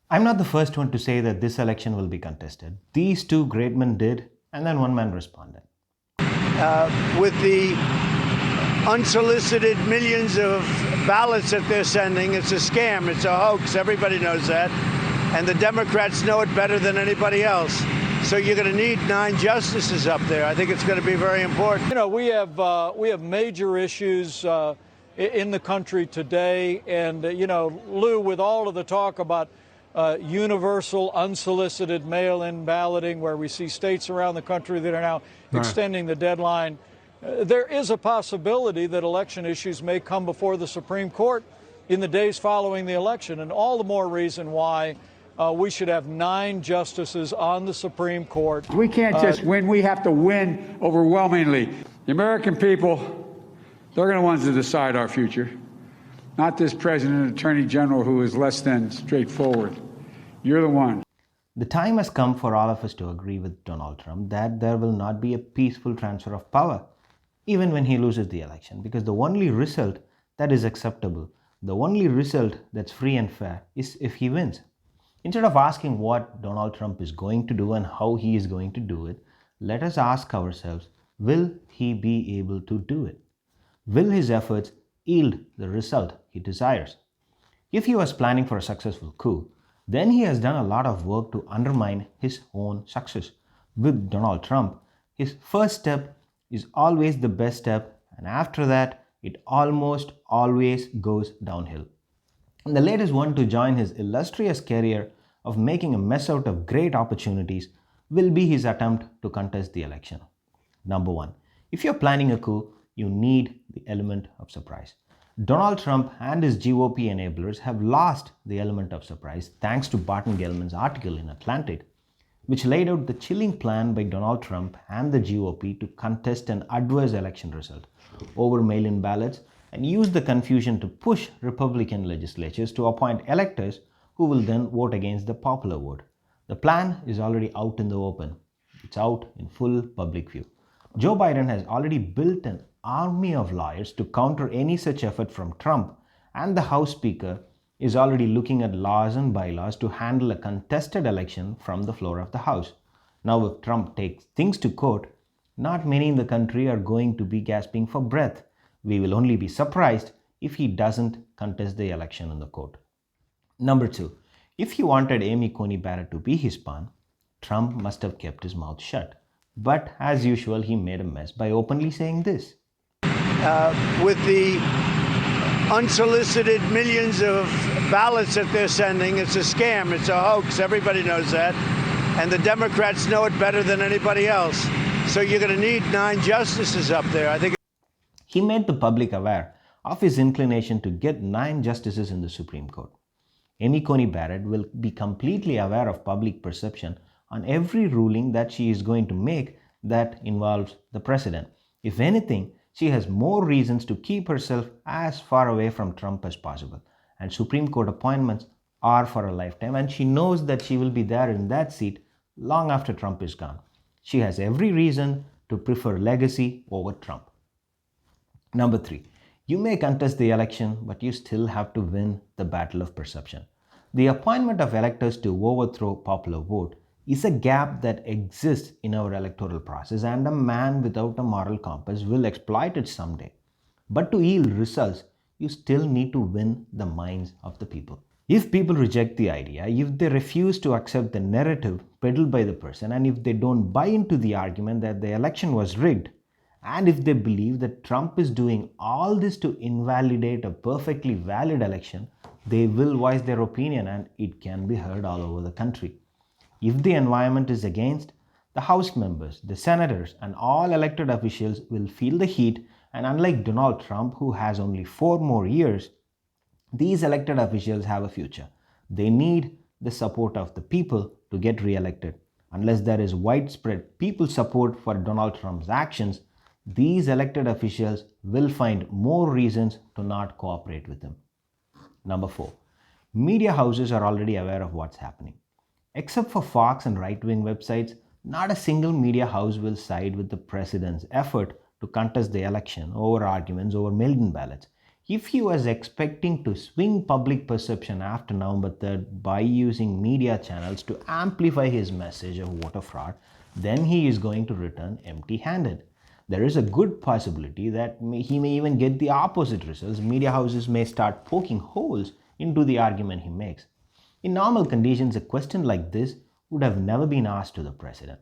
I'm not the first one to say that this election will be contested. These two great men did, and then one man responded. With the unsolicited millions of ballots that they're sending, it's a scam, it's a hoax. Everybody knows that. And the Democrats know it better than anybody else. So you're going to need 9 justices up there. I think it's going to be very important. You know, we have major issues in the country today, and Lou, with all of the talk about universal unsolicited mail-in balloting, where we see states around the country that are now extending the deadline, there is a possibility that election issues may come before the Supreme Court in the days following the election, and all the more reason why we should have 9 justices on the Supreme Court. We can't just win. We have to win overwhelmingly. The American people, they're going to want to decide our future, not this president and attorney general who is less than straightforward. You're the one. The time has come for all of us to agree with Donald Trump that there will not be a peaceful transfer of power, even when he loses the election, because the only result that is acceptable, the only result that's free and fair, is if he wins. Instead of asking what Donald Trump is going to do and how he is going to do it, let us ask ourselves, will he be able to do it? Will his efforts yield the result he desires? If he was planning for a successful coup, then he has done a lot of work to undermine his own success. With Donald Trump, his first step is always the best step, and after that, it almost always goes downhill. And the latest one to join his illustrious career of making a mess out of great opportunities will be his attempt to contest the election. Number 1, if you're planning a coup, you need the element of surprise. Donald Trump and his GOP enablers have lost the element of surprise thanks to Barton Gellman's article in Atlantic, which laid out the chilling plan by Donald Trump and the GOP to contest an adverse election result over mail-in ballots and use the confusion to push Republican legislatures to appoint electors who will then vote against the popular vote. The plan is already out in the open. It's out in full public view. Joe Biden has already built an army of lawyers to counter any such effort from Trump, and the House Speaker is already looking at laws and bylaws to handle a contested election from the floor of the House. Now, if Trump takes things to court, not many in the country are going to be gasping for breath. We will only be surprised if he doesn't contest the election in the court. Number 2, if he wanted Amy Coney Barrett to be his pawn, Trump must have kept his mouth shut. But as usual, he made a mess by openly saying this. With the unsolicited millions of ballots that they're sending, it's a scam, it's a hoax. Everybody knows that. And the Democrats know it better than anybody else. So you're going to need 9 justices up there. I think he made the public aware of his inclination to get 9 justices in the Supreme Court. Amy Coney Barrett will be completely aware of public perception on every ruling that she is going to make that involves the president. If anything, she has more reasons to keep herself as far away from Trump as possible. And Supreme Court appointments are for a lifetime, and she knows that she will be there in that seat long after Trump is gone. She has every reason to prefer legacy over Trump. Number 3, you may contest the election, but you still have to win the battle of perception. The appointment of electors to overthrow popular vote is a gap that exists in our electoral process, and a man without a moral compass will exploit it someday. But to yield results, you still need to win the minds of the people. If people reject the idea, if they refuse to accept the narrative peddled by the person, and if they don't buy into the argument that the election was rigged, and if they believe that Trump is doing all this to invalidate a perfectly valid election, they will voice their opinion and it can be heard all over the country. If the environment is against, the House members, the senators, and all elected officials will feel the heat, and unlike Donald Trump, who has only 4 more years, these elected officials have a future. They need the support of the people to get re-elected. Unless there is widespread people support for Donald Trump's actions, these elected officials will find more reasons to not cooperate with him. Number 4, media houses are already aware of what's happening. Except for Fox and right-wing websites, not a single media house will side with the president's effort to contest the election over arguments over mail-in ballots. If he was expecting to swing public perception after November 3rd by using media channels to amplify his message of voter fraud, then he is going to return empty handed. There is a good possibility that he may even get the opposite results. Media houses may start poking holes into the argument he makes. In normal conditions, a question like this would have never been asked to the president.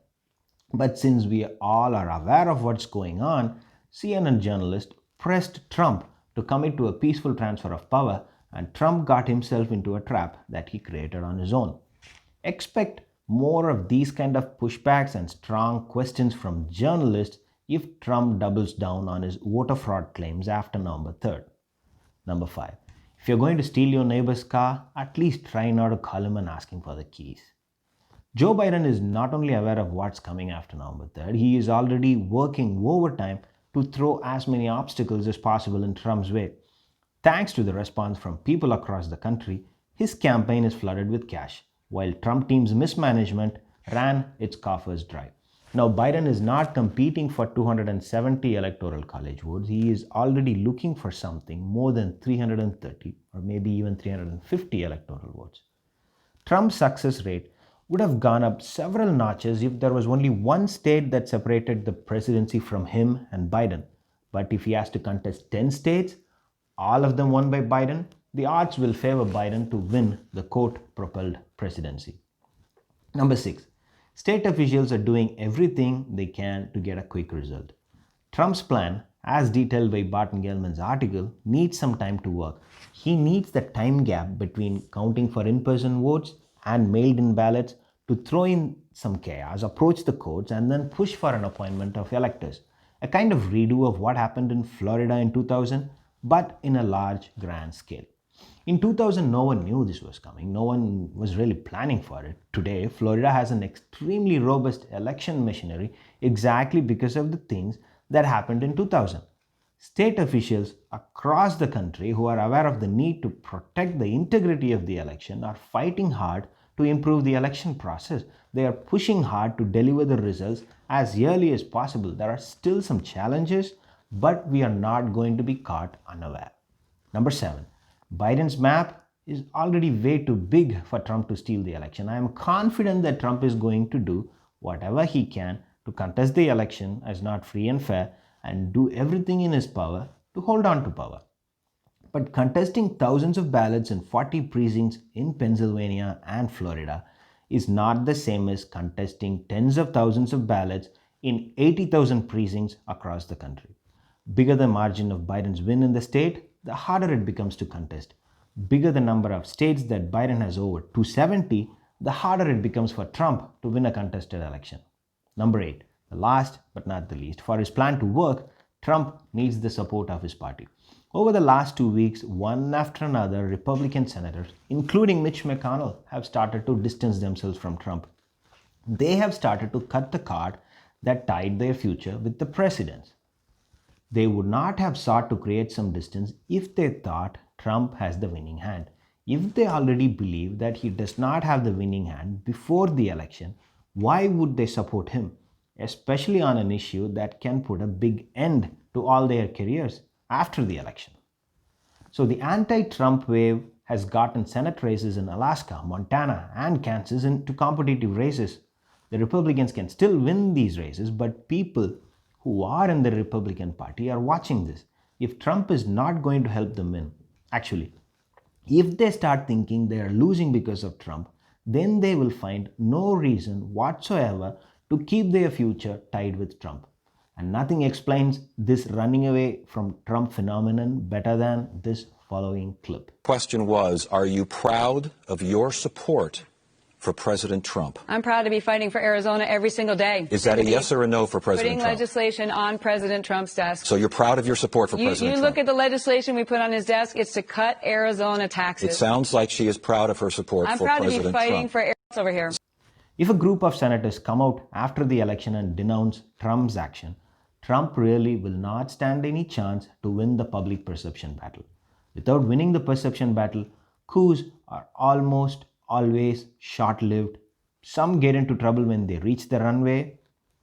But since we all are aware of what's going on, CNN journalists pressed Trump to commit to a peaceful transfer of power, and Trump got himself into a trap that he created on his own. Expect more of these kind of pushbacks and strong questions from journalists if Trump doubles down on his voter fraud claims after November 3rd. Number 5. If you're going to steal your neighbor's car, at least try not to call him and ask him for the keys. Joe Biden is not only aware of what's coming after November 3rd, he is already working overtime to throw as many obstacles as possible in Trump's way. Thanks to the response from people across the country, his campaign is flooded with cash, while Trump team's mismanagement ran its coffers dry. Now, Biden is not competing for 270 electoral college votes. He is already looking for something more than 330 or maybe even 350 electoral votes. Trump's success rate would have gone up several notches if there was only one state that separated the presidency from him and Biden. But if he has to contest 10 states, all of them won by Biden, the odds will favor Biden to win the court-propelled presidency. Number 6. State officials are doing everything they can to get a quick result. Trump's plan, as detailed by Barton Gellman's article, needs some time to work. He needs the time gap between counting for in-person votes and mailed-in ballots to throw in some chaos, approach the courts, and then push for an appointment of electors. A kind of redo of what happened in Florida in 2000, but in a large, grand scale. In 2000, no one knew this was coming. No one was really planning for it. Today, Florida has an extremely robust election machinery exactly because of the things that happened in 2000. State officials across the country who are aware of the need to protect the integrity of the election are fighting hard to improve the election process. They are pushing hard to deliver the results as early as possible. There are still some challenges, but we are not going to be caught unaware. Number 7. Biden's map is already way too big for Trump to steal the election. I am confident that Trump is going to do whatever he can to contest the election as not free and fair and do everything in his power to hold on to power. But contesting thousands of ballots in 40 precincts in Pennsylvania and Florida is not the same as contesting tens of thousands of ballots in 80,000 precincts across the country. Bigger the margin of Biden's win in the state, the harder it becomes to contest. Bigger the number of states that Biden has over 270, the harder it becomes for Trump to win a contested election. Number 8, the last but not the least, for his plan to work, Trump needs the support of his party. Over the last 2 weeks, one after another, Republican senators, including Mitch McConnell, have started to distance themselves from Trump. They have started to cut the cord that tied their future with the president's. They would not have sought to create some distance if they thought Trump has the winning hand. If they already believe that he does not have the winning hand before the election, why would they support him, especially on an issue that can put a big end to all their careers after the election? So the anti-Trump wave has gotten Senate races in Alaska, Montana, and Kansas into competitive races. The Republicans can still win these races, but people who are in the Republican Party are watching this. If Trump is not going to help them win, actually, if they start thinking they are losing because of Trump, then they will find no reason whatsoever to keep their future tied with Trump. And nothing explains this running away from Trump phenomenon better than this following clip. Question was, are you proud of your support for President Trump? I'm proud to be fighting for Arizona every single day. Is that a yes or a no for President Trump? Putting legislation on President Trump's desk. So you're proud of your support for President Trump? You look at the legislation we put on his desk, it's to cut Arizona taxes. It sounds like she is proud of her support for President Trump. I'm proud to be fighting for Arizona over here. If a group of senators come out after the election and denounce Trump's action, Trump really will not stand any chance to win the public perception battle. Without winning the perception battle, coups are almost always short-lived. Some get into trouble when they reach the runway.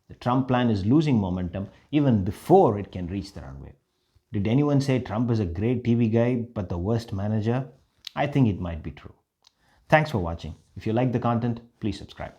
The Trump plan is losing momentum even before it can reach the runway. Did anyone say Trump is a great TV guy but the worst manager? I think it might be true. Thanks for watching. If you like the content, please subscribe.